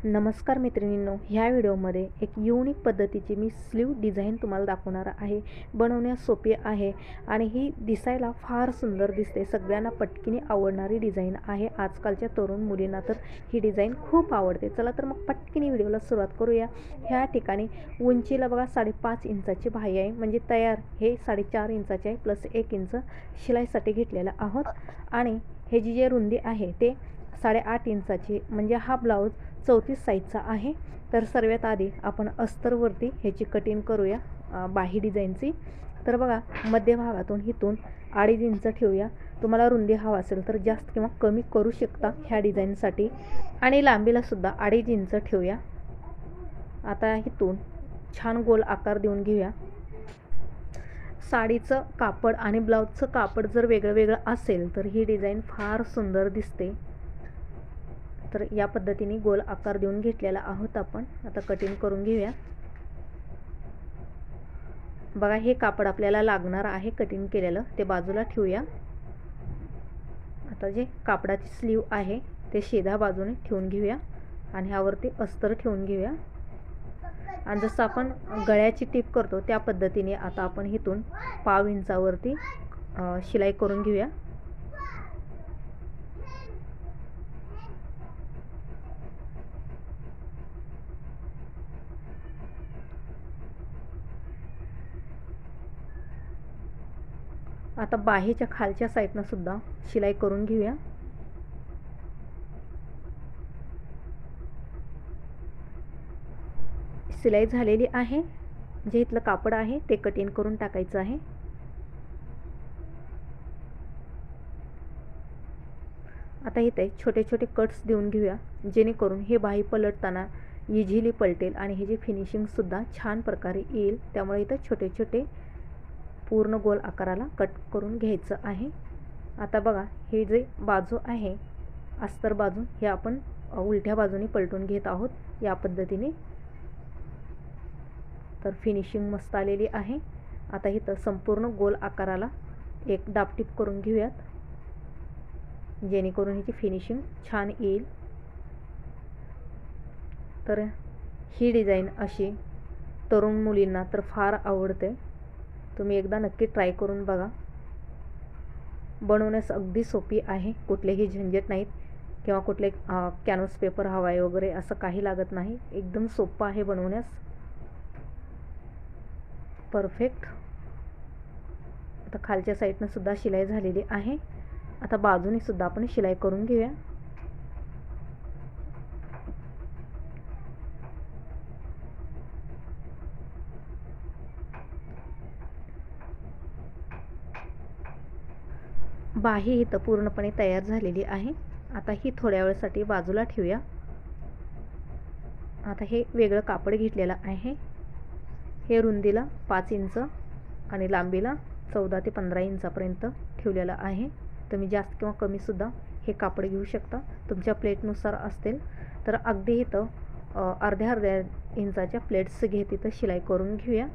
नमस्कार मैत्रिणींनो, ह्या व्हिडिओमध्ये एक युनिक पद्धतीची मी स्लीव डिझाईन तुम्हाला दाखवणार आहे। बनवण्यास सोपी आहे आणि ही दिसायला फार सुंदर दिसते। सगळ्यांना पटकीने आवडणारी डिझाईन आहे। आजकालच्या तरुण मुलींना तर ही डिझाईन खूप आवडते। चला तर मग पटकीने व्हिडिओला सुरुवात करूया। ह्या ठिकाणी उंचीला बघा 5.5 इंचाची बाही आहे, म्हणजे तयार हे 4.5 इंचाचे आहे प्लस 1 इंच शिलाईसाठी घेतलेला आहोत। आणि हे जी रुंदी आहे ते 8.5 इंचाची, म्हणजे हा ब्लाऊज 34 साईजचा आहे। तर सर्वात आधी आपण अस्तरवरती ह्याची कटिंग करूया बाही डिझाईनची। तर बघा, मध्यभागातून इथून 2.5 इंच ठेवूया। तुम्हाला रुंदी हवा असेल तर जास्त किंवा कमी करू शकता ह्या डिझाईनसाठी। आणि लांबीला सुद्धा 2.5 इंच ठेवूया। आता इथून छान गोल आकार देऊन घेऊया। साडीचं कापड आणि ब्लाऊजचं कापड जर वेगळं वेगळं असेल तर ही डिझाईन फार सुंदर दिसते। तर या पद्धतीने गोल आकार देऊन घेतलेला आहोत आपण। आता कटिंग करून घेऊया। बघा, हे कापड आपल्याला लागणार आहे कटिंग केलेलं, ते बाजूला ठेवूया। आता जे कापडाची स्लीव आहे ते सीधा बाजूने ठेवून घेऊया आणि ह्यावरती अस्तर ठेवून घेऊया। आणि जसं आपण गळ्याची टीप करतो त्या पद्धतीने आता आपण इथून 1/2 इंचावरती शिलाई करून घेऊया। आता बाहीच्या खालच्या साईडनं सुद्धा शिलाई करून घेऊया। शिलाई झालेली आहे। जे इथलं कापड आहे ते कटिंग करून टाकायचं आहे। आता इथे छोटे छोटे कट्स देऊन घेऊया, जेणेकरून हे बाही पलटताना इझिली पलटेल आणि हे जे फिनिशिंग सुद्धा छान प्रकारे येईल। त्यामुळे इथे छोटे छोटे पूर्ण गोल आकाराला कट करून घ्यायचं आहे। आता बघा, हे जे बाजू आहे अस्तर बाजू, हे आपण उलट्या बाजूने पलटून घेत आहोत या पद्धतीने। तर फिनिशिंग मस्त आलेली आहे। आता इथं संपूर्ण गोल आकाराला एक दाबटीप करून घेऊयात, जेणेकरून ह्याची फिनिशिंग छान येईल। तर ही डिझाईन अशी तरुण मुलींना तर फार आवडते। तुम्ही एकदा नक्की ट्राय करून बघा। बनवण्यास अगदी सोपी आहे, कुठलेही झंझट नाहीत किंवा कुठले कॅनव्हास पेपर हवाय वगैरे असं काही लागत नाही। एकदम सोपं आहे बनवण्यास, परफेक्ट। आता खालच्या साईडनं सुद्धा शिलाई झालेली आहे। आता बाजूने सुद्धा आपण शिलाई करून घेऊया। बाही इथं पूर्णपणे तयार झालेली आहे। आता ही थोड्या वेळसाठी बाजूला ठेवूया। आता हे वेगळं कापड घेतलेलं आहे। हे रुंदीला 5 इंच आणि लांबीला 14 ते 15 इंचापर्यंत ठेवलेलं आहे। तुम्ही जास्त किंवा कमी सुद्धा हे कापड घेऊ शकता, तुमच्या प्लेटनुसार असतील तर। अगदी इथं अर्ध्या इंचाच्या प्लेट्स घेत इथं शिलाई करून घेऊया।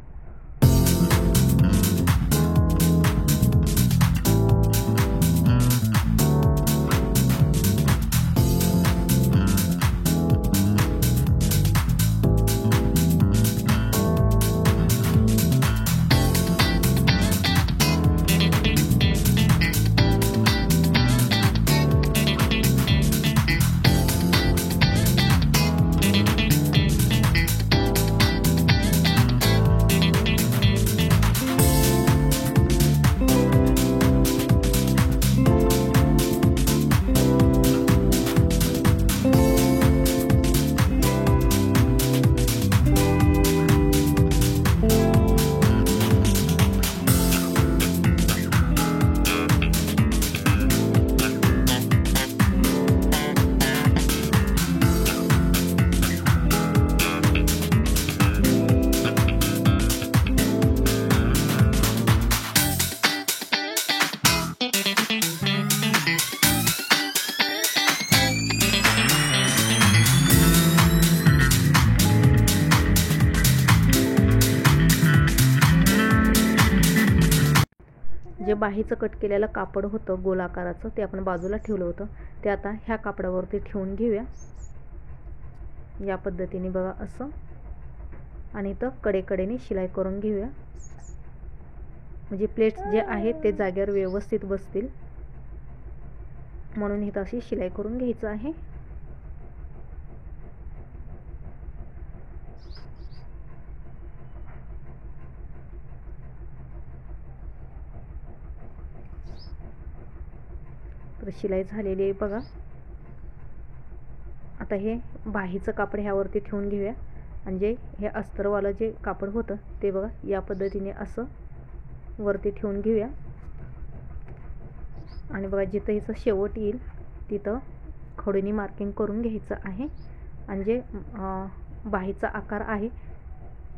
जे बाहीचं कट केलेलं कापड होतं गोल आकाराचं, ते आपण बाजूला ठेवलं होतं, ते आता ह्या कापडावरती ठेवून घेऊया। या पद्धतीने बघा असं, आणि इथं कडेकडेने शिलाई करून घेऊया, म्हणजे प्लेट्स जे आहेत ते जागेवर व्यवस्थित बसतील, म्हणून इथं अशी शिलाई करून घ्यायचं आहे. तर शिलाई झालेली आहे बघा. आता हे बाहीचं कापड ह्यावरती ठेवून घेऊया, म्हणजे हे अस्तरवालं जे कापड होतं ते बघा या पद्धतीने असं वरती ठेवून घेऊया. आणि बघा जिथं हिचं शेवट येईल तिथं खडूनी मार्किंग करून घ्यायचं आहे. आणि जे बाहीचा आकार आहे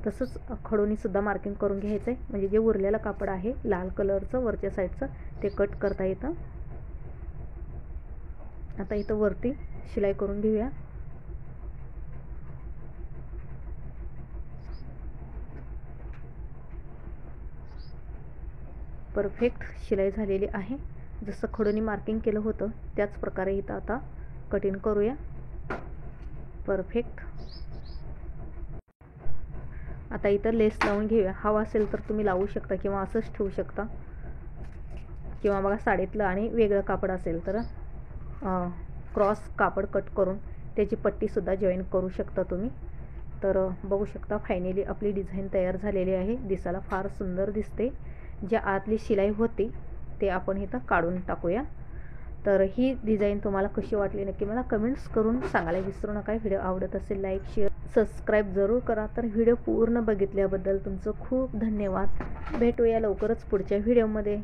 तसंच खडूनीसुद्धा मार्किंग करून घ्यायचं आहे, म्हणजे जे उरलेलं कापड आहे लाल कलरचं वरच्या साईडचं ते कट करता येतं. आता इथं वरती शिलाई करून घेऊया. परफेक्ट शिलाई झालेली आहे. जसं खडूनी मार्किंग केलं होतं त्याच प्रकारे इथं आता कटिंग करूया. परफेक्ट. आता इथं लेस लावून घेऊया. हवा असेल तर तुम्ही लावू शकता किंवा असंच ठेवू शकता, किंवा बघा साडीतलं आणि वेगळं कापड असेल तर क्रॉस कापड कट करून त्याची पट्टीसुद्धा जॉईन करू शकता तुम्ही. तर बघू शकता फायनली आपली डिझाईन तयार झालेली आहे. दिसायला फार सुंदर दिसते. जे आतली शिलाई होती ते आपण इथं काढून टाकूया. तर ही डिझाईन तुम्हाला कशी वाटली नक्की मला कमेंट्स करून सांगायला विसरू नका. व्हिडिओ आवडत असेल लाईक शेअर सबस्क्राईब जरूर करा. तर व्हिडिओ पूर्ण बघितल्याबद्दल तुमचं खूप धन्यवाद. भेटूया लवकरच पुढच्या व्हिडिओमध्ये.